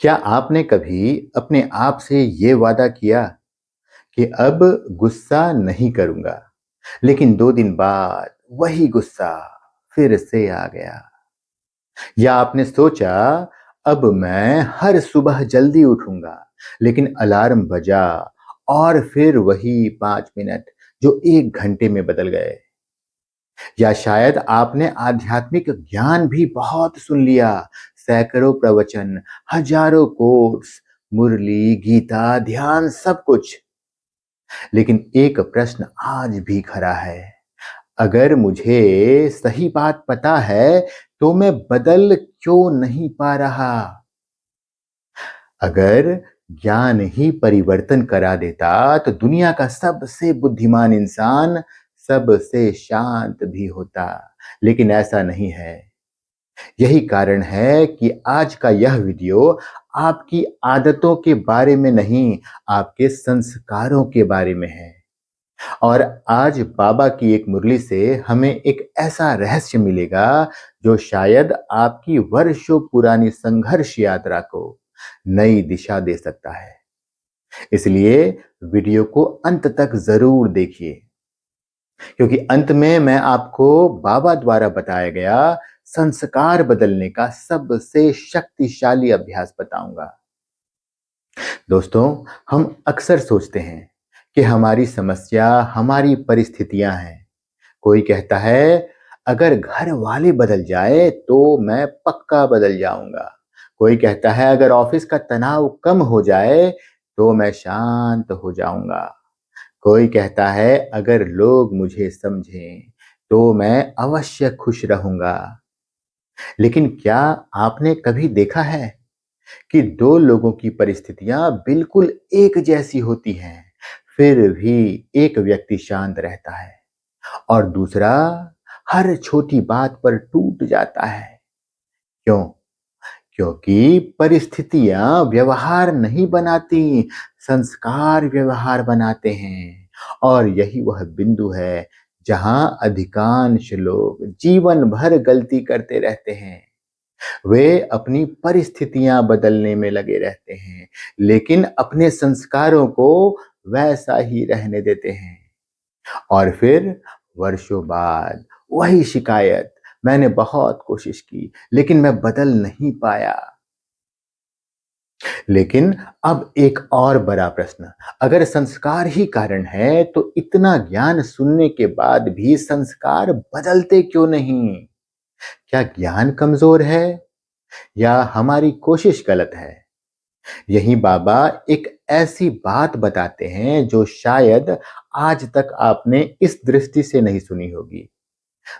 क्या आपने कभी अपने आप से ये वादा किया कि अब गुस्सा नहीं करूंगा, लेकिन 2 दिन बाद वही गुस्सा फिर से आ गया? या आपने सोचा अब मैं हर सुबह जल्दी उठूंगा, लेकिन अलार्म बजा और फिर वही 5 मिनट जो 1 घंटे में बदल गए? या शायद आपने आध्यात्मिक ज्ञान भी बहुत सुन लिया, सैकड़ों प्रवचन, हजारों कोर्स, मुरली, गीता, ध्यान, सब कुछ। लेकिन एक प्रश्न आज भी खड़ा है, अगर मुझे सही बात पता है तो मैं बदल क्यों नहीं पा रहा? अगर ज्ञान ही परिवर्तन करा देता तो दुनिया का सबसे बुद्धिमान इंसान सबसे शांत भी होता, लेकिन ऐसा नहीं है। यही कारण है कि आज का यह वीडियो आपकी आदतों के बारे में नहीं, आपके संस्कारों के बारे में है। और आज बाबा की एक मुरली से हमें एक ऐसा रहस्य मिलेगा जो शायद आपकी वर्षों पुरानी संघर्ष यात्रा को नई दिशा दे सकता है। इसलिए वीडियो को अंत तक जरूर देखिए, क्योंकि अंत में मैं आपको बाबा द्वारा बताया गया संस्कार बदलने का सबसे शक्तिशाली अभ्यास बताऊंगा। दोस्तों, हम अक्सर सोचते हैं कि हमारी समस्या हमारी परिस्थितियां हैं। कोई कहता है अगर घर वाले बदल जाए तो मैं पक्का बदल जाऊंगा। कोई कहता है अगर ऑफिस का तनाव कम हो जाए तो मैं शांत हो जाऊंगा। कोई कहता है अगर लोग मुझे समझें तो मैं अवश्य खुश रहूंगा। लेकिन क्या आपने कभी देखा है कि 2 लोगों की परिस्थितियां बिल्कुल एक जैसी होती हैं, फिर भी एक व्यक्ति शांत रहता है और दूसरा हर छोटी बात पर टूट जाता है? क्यों? क्योंकि परिस्थितियां व्यवहार नहीं बनाती, संस्कार व्यवहार बनाते हैं। और यही वह बिंदु है जहां अधिकांश लोग जीवन भर गलती करते रहते हैं। वे अपनी परिस्थितियां बदलने में लगे रहते हैं, लेकिन अपने संस्कारों को वैसा ही रहने देते हैं। और फिर वर्षों बाद वही शिकायत, मैंने बहुत कोशिश की लेकिन मैं बदल नहीं पाया। लेकिन अब एक और बड़ा प्रश्न, अगर संस्कार ही कारण है तो इतना ज्ञान सुनने के बाद भी संस्कार बदलते क्यों नहीं? क्या ज्ञान कमजोर है या हमारी कोशिश गलत है? यही बाबा एक ऐसी बात बताते हैं जो शायद आज तक आपने इस दृष्टि से नहीं सुनी होगी।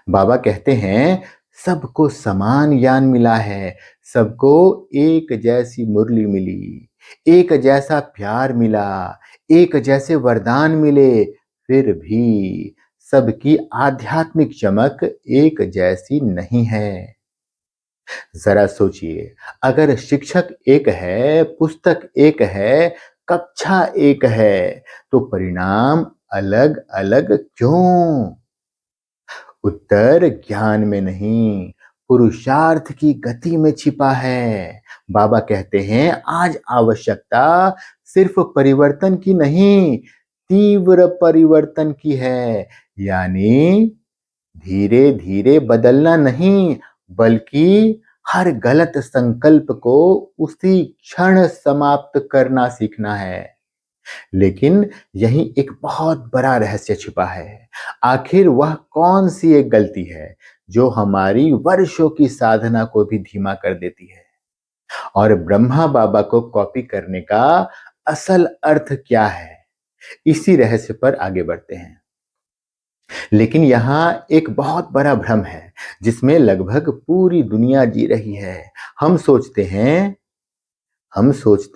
बाबा कहते हैं सबको समान ज्ञान मिला है, सबको एक जैसी मुरली मिली, एक जैसा प्यार मिला, एक जैसे वरदान मिले, फिर भी सबकी आध्यात्मिक चमक एक जैसी नहीं है। जरा सोचिए, अगर शिक्षक एक है, पुस्तक एक है, कक्षा एक है, तो परिणाम अलग अलग क्यों? उत्तर ज्ञान में नहीं, पुरुषार्थ की गति में छिपा है। बाबा कहते हैं आज आवश्यकता सिर्फ परिवर्तन की नहीं, तीव्र परिवर्तन की है। यानी धीरे धीरे बदलना नहीं, बल्कि हर गलत संकल्प को उसी क्षण समाप्त करना सीखना है। लेकिन यही एक बहुत बड़ा रहस्य छिपा है। आखिर वह कौन सी एक गलती है जो हमारी वर्षों की साधना को भी धीमा कर देती है? और ब्रह्मा बाबा को कॉपी करने का असल अर्थ क्या है? इसी रहस्य पर आगे बढ़ते हैं। लेकिन यहाँ एक बहुत बड़ा भ्रम है जिसमें लगभग पूरी दुनिया जी रही है। हम सोचते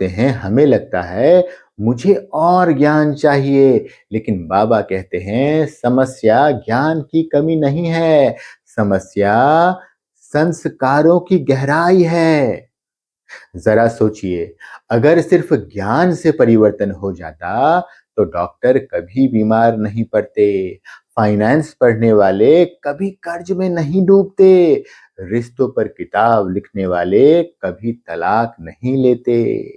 हैं हमें लगता है मुझे और ज्ञान चाहिए, लेकिन बाबा कहते हैं समस्या ज्ञान की कमी नहीं है, समस्या संस्कारों की गहराई है। जरा सोचिए, अगर सिर्फ ज्ञान से परिवर्तन हो जाता तो डॉक्टर कभी बीमार नहीं पड़ते, फाइनेंस पढ़ने वाले कभी कर्ज में नहीं डूबते, रिश्तों पर किताब लिखने वाले कभी तलाक नहीं लेते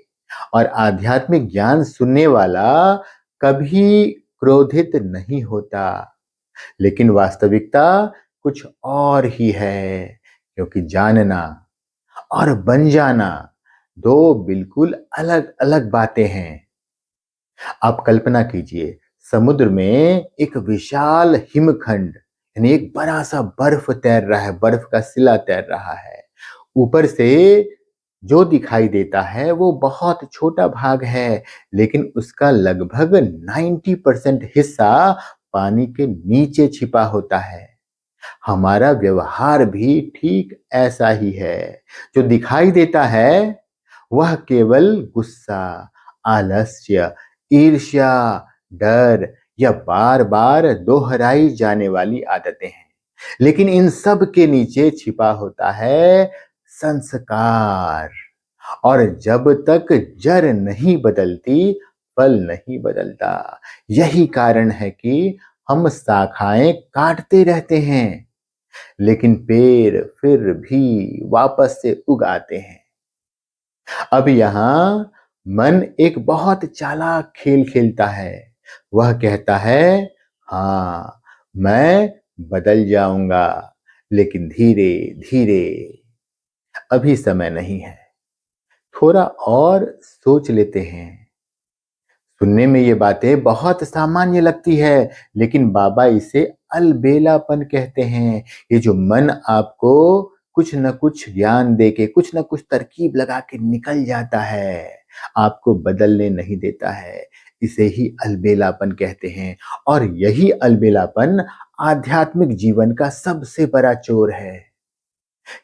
और आध्यात्मिक ज्ञान सुनने वाला कभी क्रोधित नहीं होता। लेकिन वास्तविकता कुछ और ही है, क्योंकि जानना और बन जाना दो बिल्कुल अलग-अलग बातें हैं। आप कल्पना कीजिए, समुद्र में एक विशाल हिमखंड यानी एक बड़ा-सा बर्फ तैर रहा है, बर्फ का सिला तैर रहा है। ऊपर से जो दिखाई देता है वो बहुत छोटा भाग है, लेकिन उसका लगभग 90% हिस्सा पानी के नीचे छिपा होता है। हमारा व्यवहार भी ठीक ऐसा ही है। जो दिखाई देता है वह केवल गुस्सा, आलस्य, ईर्ष्या, डर या बार-बार दोहराई जाने वाली आदतें हैं। लेकिन इन सब के नीचे छिपा होता है संस्कार। और जब तक जड़ नहीं बदलती, फल नहीं बदलता। यही कारण है कि हम शाखाएं काटते रहते हैं, लेकिन पेड़ फिर भी वापस से उग आते हैं। अब यहाँ मन एक बहुत चालाक खेल खेलता है। वह कहता है, हाँ, मैं बदल जाऊंगा, लेकिन धीरे धीरे। अभी समय नहीं है, थोड़ा और सोच लेते हैं। सुनने में ये बातें बहुत सामान्य लगती है, लेकिन बाबा इसे अलबेलापन कहते हैं। ये जो मन आपको कुछ न कुछ ज्ञान देके, कुछ न कुछ तरकीब लगा के निकल जाता है, आपको बदलने नहीं देता है, इसे ही अलबेलापन कहते हैं। और यही अलबेलापन आध्यात्मिक जीवन का सबसे बड़ा चोर है,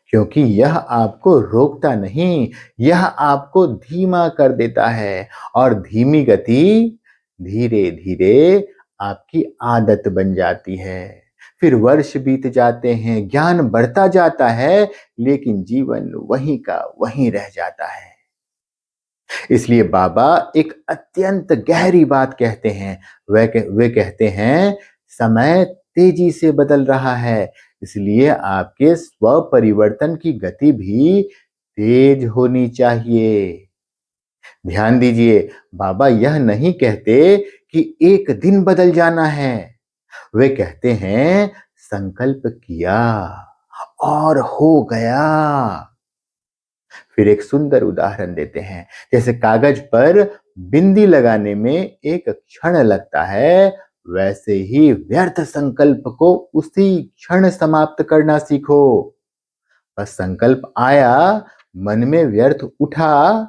क्योंकि यह आपको रोकता नहीं, यह आपको धीमा कर देता है और धीमी गति धीरे-धीरे आपकी आदत बन जाती है। फिर वर्ष बीत जाते हैं, ज्ञान बढ़ता जाता है, लेकिन जीवन वहीं का वहीं रह जाता है। इसलिए बाबा एक अत्यंत गहरी बात कहते हैं। वे कहते हैं, समय तेजी से बदल रहा है, इसलिए आपके स्व परिवर्तन की गति भी तेज होनी चाहिए। ध्यान दीजिए, बाबा यह नहीं कहते कि एक दिन बदल जाना है। वे कहते हैं, संकल्प किया और हो गया। फिर एक सुंदर उदाहरण देते हैं। जैसे कागज पर बिंदी लगाने में एक क्षण लगता है, वैसे ही व्यर्थ संकल्प को उसी क्षण समाप्त करना सीखो। बस संकल्प आया, मन में व्यर्थ उठा,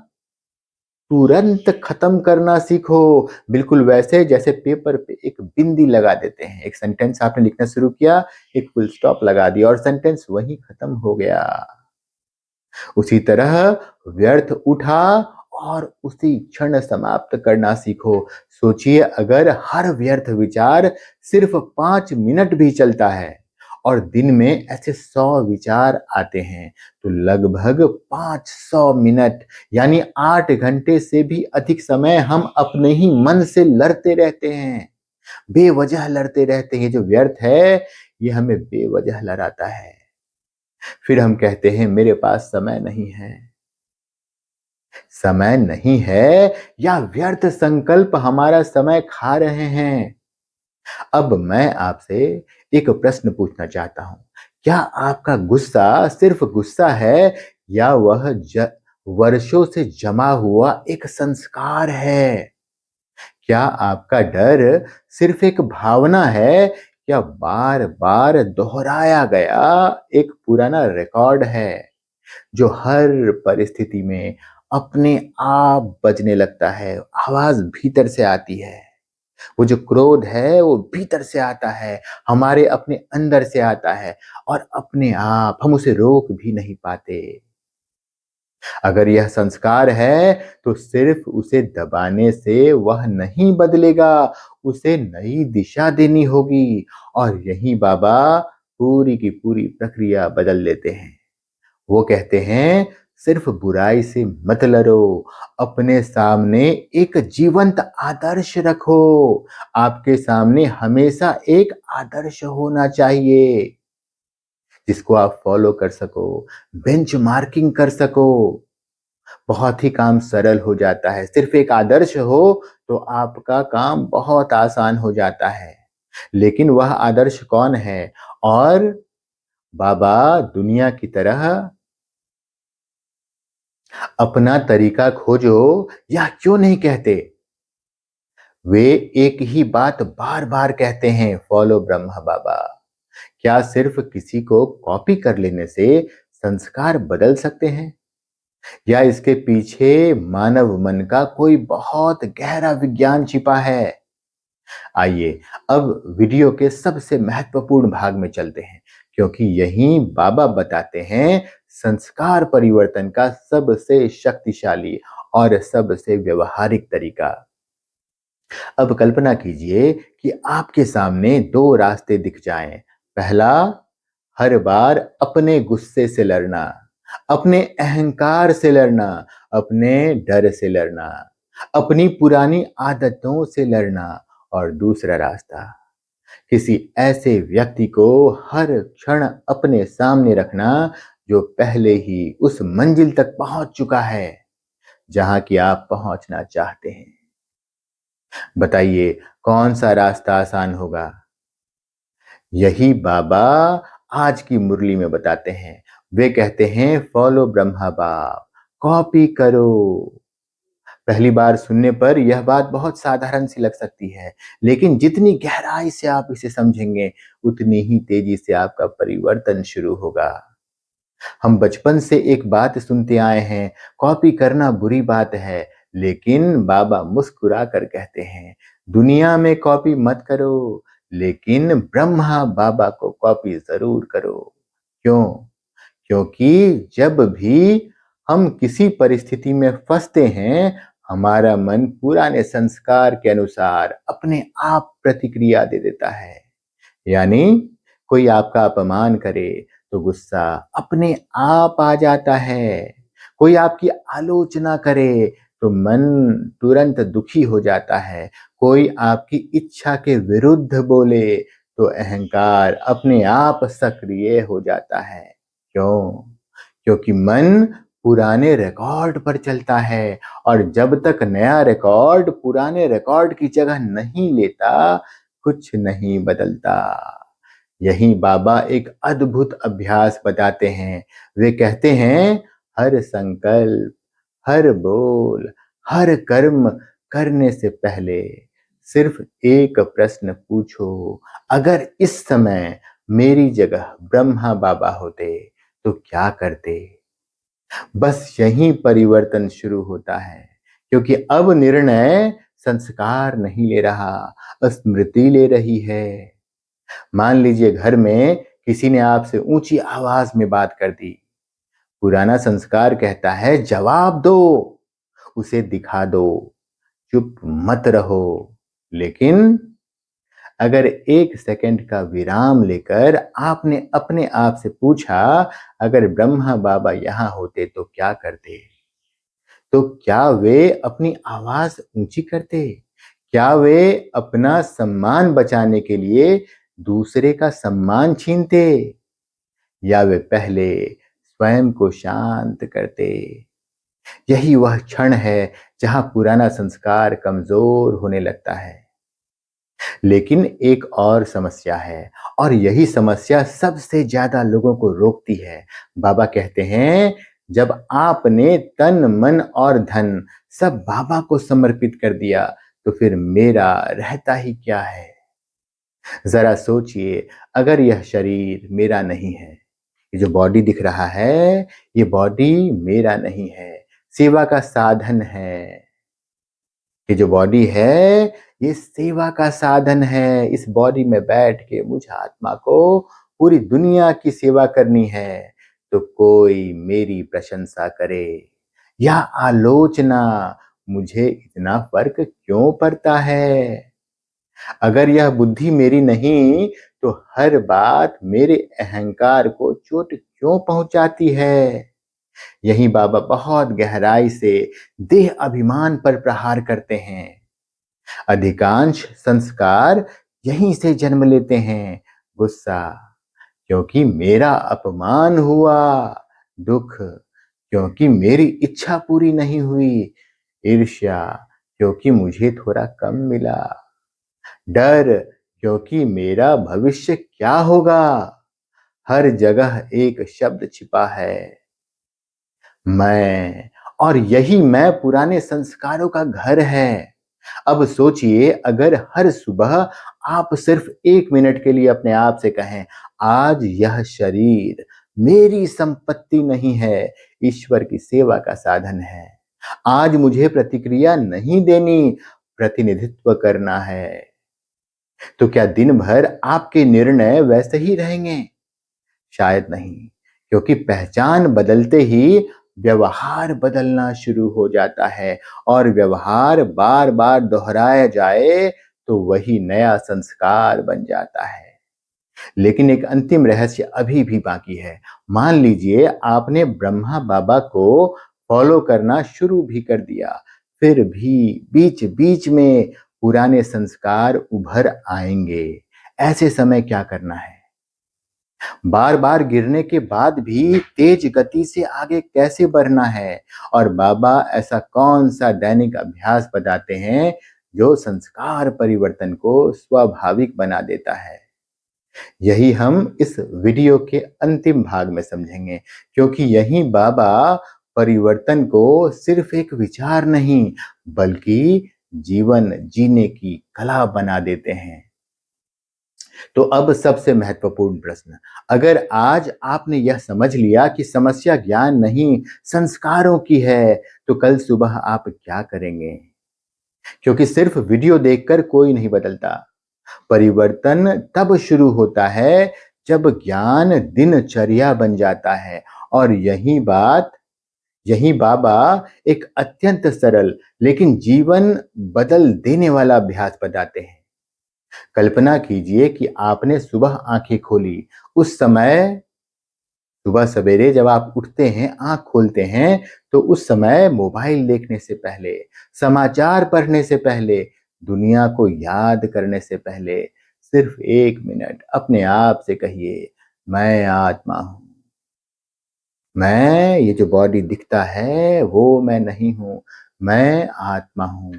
तुरंत खत्म करना सीखो। बिल्कुल वैसे जैसे पेपर पे एक बिंदी लगा देते हैं। एक सेंटेंस आपने लिखना शुरू किया, एक फुल स्टॉप लगा दिया और सेंटेंस वहीं खत्म हो गया। उसी तरह व्यर्थ उठा और उसी क्षण समाप्त करना सीखो। सोचिए, अगर हर व्यर्थ विचार सिर्फ 5 मिनट भी चलता है और दिन में ऐसे 100 विचार आते हैं, तो लगभग 500 मिनट यानी 8 घंटे से भी अधिक समय हम अपने ही मन से लड़ते रहते हैं, बेवजह लड़ते रहते हैं। जो व्यर्थ है, ये हमें बेवजह लड़ाता है। फिर हम कहते हैं, मेरे पास समय नहीं है। समय नहीं है या व्यर्थ संकल्प हमारा समय खा रहे हैं। अब मैं आपसे एक प्रश्न पूछना चाहता हूं। क्या आपका गुस्सा सिर्फ गुस्सा है या वह वर्षों से जमा हुआ एक संस्कार है? क्या आपका डर सिर्फ एक भावना है या बार बार दोहराया गया एक पुराना रिकॉर्ड है, जो हर परिस्थिति में अपने आप बजने लगता है? आवाज भीतर से आती है। वो जो क्रोध है वो भीतर से आता है, हमारे अपने अंदर से आता है और अपने आप हम उसे रोक भी नहीं पाते। अगर यह संस्कार है तो सिर्फ उसे दबाने से वह नहीं बदलेगा, उसे नई दिशा देनी होगी। और यही बाबा पूरी की पूरी प्रक्रिया बदल देते हैं। वो कहते हैं, सिर्फ बुराई से मत लड़ो, अपने सामने एक जीवंत आदर्श रखो। आपके सामने हमेशा एक आदर्श होना चाहिए। जिसको आप फॉलो कर सको, बेंचमार्किंग कर सको। बहुत ही काम सरल हो जाता है। सिर्फ एक आदर्श हो तो आपका काम बहुत आसान हो जाता है। लेकिन वह आदर्श कौन है? और बाबा दुनिया की तरह अपना तरीका खोजो, यह क्यों नहीं कहते? वे एक ही बात बार-बार कहते हैं, फॉलो ब्रह्मा बाबा। क्या सिर्फ किसी को कॉपी कर लेने से संस्कार बदल सकते हैं? या इसके पीछे मानव मन का कोई बहुत गहरा विज्ञान छिपा है? आइए अब वीडियो के सबसे महत्वपूर्ण भाग में चलते हैं, क्योंकि यहीं बाबा बताते हैं संस्कार परिवर्तन का सबसे शक्तिशाली और सबसे व्यवहारिक तरीका। अब कल्पना कीजिए कि आपके सामने दो रास्ते दिख जाएं। पहला, हर बार अपने गुस्से से लड़ना, अपने अहंकार से लड़ना, अपने डर से लड़ना, अपनी पुरानी आदतों से लड़ना। और दूसरा रास्ता, किसी ऐसे व्यक्ति को हर क्षण अपने सामने रखना जो पहले ही उस मंजिल तक पहुंच चुका है जहां की आप पहुंचना चाहते हैं। बताइए कौन सा रास्ता आसान होगा? यही बाबा आज की मुरली में बताते हैं। वे कहते हैं फॉलो ब्रह्मा बाप, कॉपी करो। पहली बार सुनने पर यह बात बहुत साधारण सी लग सकती है, लेकिन जितनी गहराई से आप इसे समझेंगे, उतनी ही तेजी से आपका परिवर्तन शुरू होगा। हम बचपन से एक बात सुनते आए हैं, कॉपी करना बुरी बात है, लेकिन बाबा मुस्कुरा कर कहते हैं, दुनिया में कॉपी मत करो, लेकिन ब्रह्मा बाबा को कॉपी जरूर करो। क्यों? क्योंकि जब भी हम किसी परिस्थिति में फंसते हैं, हमारा मन पुराने संस्कार के अनुसार अपने आप प्रतिक्रिया दे देता है। यानी कोई आपका अपमान करे तो गुस्सा अपने आप आ जाता है। कोई आपकी आलोचना करे तो मन तुरंत दुखी हो जाता है। कोई आपकी इच्छा के विरुद्ध बोले तो अहंकार अपने आप सक्रिय हो जाता है। क्यों? क्योंकि मन पुराने रिकॉर्ड पर चलता है, और जब तक नया रिकॉर्ड पुराने रिकॉर्ड की जगह नहीं लेता, कुछ नहीं बदलता। यही बाबा एक अद्भुत अभ्यास बताते हैं। वे कहते हैं हर संकल्प, हर बोल, हर कर्म करने से पहले सिर्फ एक प्रश्न पूछो, अगर इस समय मेरी जगह ब्रह्मा बाबा होते तो क्या करते? बस यहीं परिवर्तन शुरू होता है, क्योंकि अब निर्णय संस्कार नहीं ले रहा, स्मृति ले रही है। मान लीजिए घर में किसी ने आपसे ऊंची आवाज में बात कर दी। पुराना संस्कार कहता है जवाब दो, उसे दिखा दो, चुप मत रहो। लेकिन अगर एक सेकंड का विराम लेकर आपने अपने आप से पूछा, अगर ब्रह्मा बाबा यहां होते तो क्या करते? तो क्या वे अपनी आवाज ऊंची करते? क्या वे अपना सम्मान बचाने के लिए दूसरे का सम्मान छीनते? या वे पहले स्वयं को शांत करते? यही वह क्षण है जहां पुराना संस्कार कमजोर होने लगता है। लेकिन एक और समस्या है, और यही समस्या सबसे ज्यादा लोगों को रोकती है। बाबा कहते हैं जब आपने तन मन और धन सब बाबा को समर्पित कर दिया, तो फिर मेरा रहता ही क्या है? जरा सोचिए, अगर यह शरीर मेरा नहीं है, ये जो बॉडी दिख रहा है, ये बॉडी मेरा नहीं है, सेवा का साधन है। ये जो बॉडी है, ये सेवा का साधन है। इस बॉडी में बैठ के मुझे आत्मा को पूरी दुनिया की सेवा करनी है। तो कोई मेरी प्रशंसा करे या आलोचना, मुझे इतना फर्क क्यों पड़ता है? अगर यह बुद्धि मेरी नहीं, तो हर बात मेरे अहंकार को चोट क्यों पहुंचाती है? यही बाबा बहुत गहराई से देह अभिमान पर प्रहार करते हैं। अधिकांश संस्कार यहीं से जन्म लेते हैं। गुस्सा, क्योंकि मेरा अपमान हुआ, दुख क्योंकि मेरी इच्छा पूरी नहीं हुई, ईर्ष्या क्योंकि मुझे थोड़ा कम मिला, डर क्योंकि मेरा भविष्य क्या होगा। हर जगह एक शब्द छिपा है, मैं, और यही मैं पुराने संस्कारों का घर है। अब सोचिए, अगर हर सुबह आप सिर्फ 1 मिनट के लिए अपने आप से कहें, आज यह शरीर मेरी संपत्ति नहीं है, ईश्वर की सेवा का साधन है। आज मुझे प्रतिक्रिया नहीं देनी, प्रतिनिधित्व करना है। तो क्या दिन भर आपके निर्णय वैसे ही रहेंगे? शायद नहीं, क्योंकि पहचान बदलते ही व्यवहार बदलना शुरू हो जाता है, और व्यवहार बार-बार दोहराया जाए तो वही नया संस्कार बन जाता है। लेकिन एक अंतिम रहस्य अभी भी बाकी है। मान लीजिए आपने ब्रह्मा बाबा को फॉलो करना शुरू भी कर दिया, फिर भी बीच-बीच में पुराने संस्कार उभर आएंगे। ऐसे समय क्या करना है? बार-बार गिरने के बाद भी तेज गति से आगे कैसे बढ़ना है? और बाबा ऐसा कौन-सा दैनिक अभ्यास बताते हैं जो संस्कार परिवर्तन को स्वाभाविक बना देता है? यही हम इस वीडियो के अंतिम भाग में समझेंगे, क्योंकि यही बाबा परिवर्तन को सिर्फ एक विचार नहीं, बल्कि जीवन जीने की कला बना देते हैं। तो अब सबसे महत्वपूर्ण प्रश्न, अगर आज आपने यह समझ लिया कि समस्या ज्ञान नहीं, संस्कारों की है, तो कल सुबह आप क्या करेंगे? क्योंकि सिर्फ वीडियो देखकर कोई नहीं बदलता। परिवर्तन तब शुरू होता है जब ज्ञान दिनचर्या बन जाता है, और यही बाबा एक अत्यंत सरल लेकिन जीवन बदल देने वाला अभ्यास बताते हैं। कल्पना कीजिए कि आपने सुबह आंखें खोली। उस समय सुबह सवेरे जब आप उठते हैं, आंख खोलते हैं, तो उस समय मोबाइल देखने से पहले, समाचार पढ़ने से पहले, दुनिया को याद करने से पहले सिर्फ 1 मिनट अपने आप से कहिए, मैं आत्मा हूं। मैं, ये जो बॉडी दिखता है वो मैं नहीं हूं, मैं आत्मा हूं।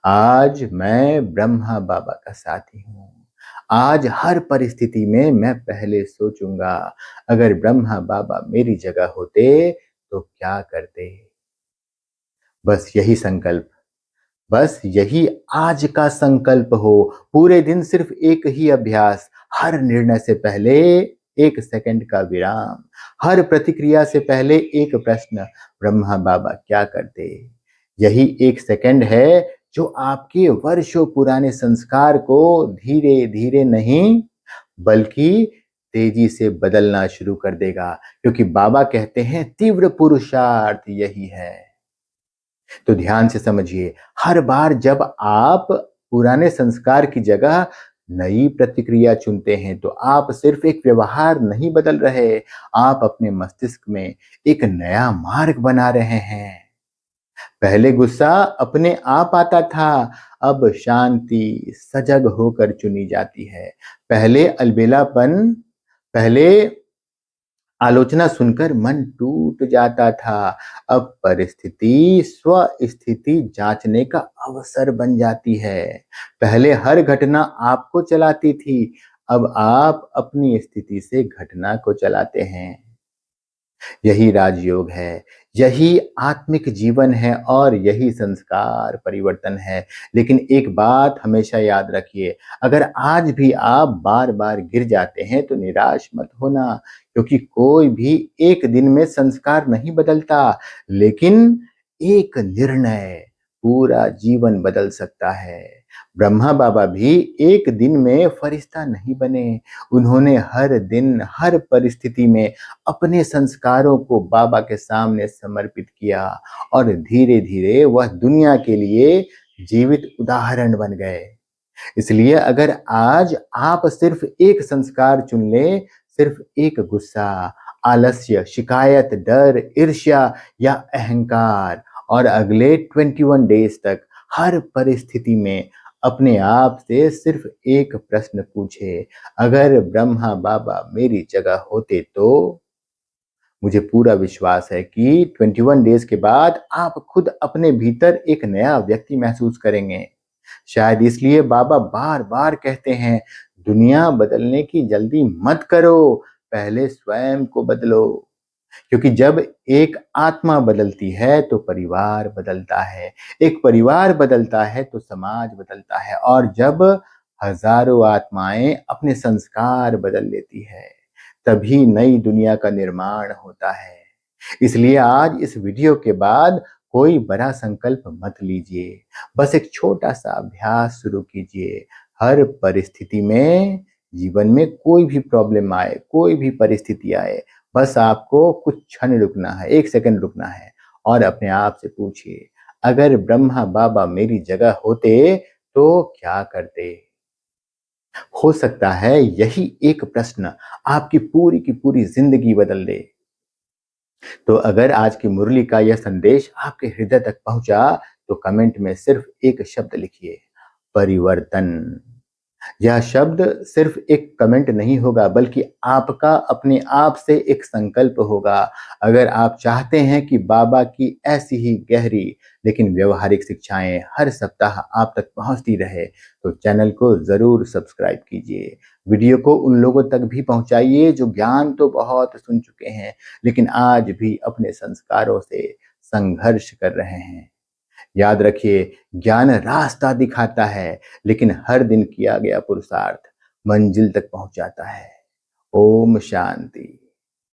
आज मैं ब्रह्मा बाबा का साथी हूँ। आज हर परिस्थिति में मैं पहले सोचूंगा, अगर ब्रह्मा बाबा मेरी जगह होते तो क्या करते। बस यही संकल्प, बस यही आज का संकल्प हो। पूरे दिन सिर्फ एक ही अभ्यास, हर निर्णय से पहले 1 सेकंड का विराम, हर प्रतिक्रिया से पहले एक प्रश्न, ब्रह्मा बाबा क्या करते। यही 1 सेकंड है जो आपके वर्षों पुराने संस्कार को धीरे धीरे नहीं, बल्कि तेजी से बदलना शुरू कर देगा, क्योंकि बाबा कहते हैं तीव्र पुरुषार्थ यही है। तो ध्यान से समझिए, हर बार जब आप पुराने संस्कार की जगह नई प्रतिक्रिया चुनते हैं, तो आप सिर्फ एक व्यवहार नहीं बदल रहे, आप अपने मस्तिष्क में एक नया मार्ग बना रहे हैं। पहले गुस्सा अपने आप आता था, अब शांति सजग होकर चुनी जाती है। पहले आलोचना सुनकर मन टूट जाता था, अब परिस्थिति स्व स्थिति जांचने का अवसर बन जाती है। पहले हर घटना आपको चलाती थी, अब आप अपनी स्थिति से घटना को चलाते हैं। यही राजयोग है, यही आत्मिक जीवन है, और यही संस्कार परिवर्तन है। लेकिन एक बात हमेशा याद रखिए, अगर आज भी आप बार बार गिर जाते हैं तो निराश मत होना, क्योंकि कोई भी एक दिन में संस्कार नहीं बदलता, लेकिन एक निर्णय पूरा जीवन बदल सकता है। ब्रह्मा बाबा भी एक दिन में फरिश्ता नहीं बने, उन्होंने हर दिन हर परिस्थिति में अपने संस्कारों को बाबा के सामने समर्पित किया, और धीरे धीरे वह दुनिया के लिए जीवित उदाहरण बन गए। इसलिए अगर आज आप सिर्फ एक संस्कार चुन लें, सिर्फ एक गुस्सा, आलस्य, शिकायत, डर, ईर्ष्या या अहंकार, और अगले 21 डेज तक हर परिस्थिति में अपने आप से सिर्फ एक प्रश्न पूछे, अगर ब्रह्मा बाबा मेरी जगह होते तो? मुझे पूरा विश्वास है कि 21 डेज़ के बाद आप खुद अपने भीतर एक नया व्यक्ति महसूस करेंगे। शायद इसलिए बाबा बार-बार कहते हैं, दुनिया बदलने की जल्दी मत करो, पहले स्वयं को बदलो। क्योंकि जब एक आत्मा बदलती है तो परिवार बदलता है, एक परिवार बदलता है तो समाज बदलता है और जब हजारों आत्माएं अपने संस्कार बदल लेती है, तभी नई दुनिया का निर्माण होता है। इसलिए आज इस वीडियो के बाद कोई बड़ा संकल्प मत लीजिए, बस एक छोटा-सा अभ्यास शुरू कीजिए। हर परिस्थिति में, जीवन में कोई भी प्रॉब्लम आए, कोई भी परिस्थिति आए, बस आपको कुछ क्षण रुकना है, 1 सेकंड रुकना है और अपने आप से पूछिए, अगर ब्रह्मा बाबा मेरी जगह होते, तो क्या करते? हो सकता है यही एक प्रश्न आपकी पूरी की पूरी ज़िंदगी बदल दे। तो अगर आज की मुरली का यह संदेश आपके हृदय तक पहुँचा, तो कमेंट में सिर्फ एक शब्द लिखिए, परिवर्तन। यह शब्द सिर्फ एक कमेंट नहीं होगा, बल्कि आपका अपने आप से एक संकल्प होगा। अगर आप चाहते हैं कि बाबा की ऐसी ही गहरी लेकिन व्यवहारिक शिक्षाएं हर सप्ताह आप तक पहुंचती रहे, तो चैनल को ज़रूर सब्सक्राइब कीजिए। वीडियो को उन लोगों तक भी पहुंचाइए जो ज्ञान तो बहुत सुन चुके हैं, लेकिन आज भी अपने संस्कारों से संघर्ष कर रहे हैं। याद रखिए, ज्ञान रास्ता दिखाता है, लेकिन हर दिन किया गया पुरुषार्थ मंजिल तक पहुंचाता है। ओम शांति।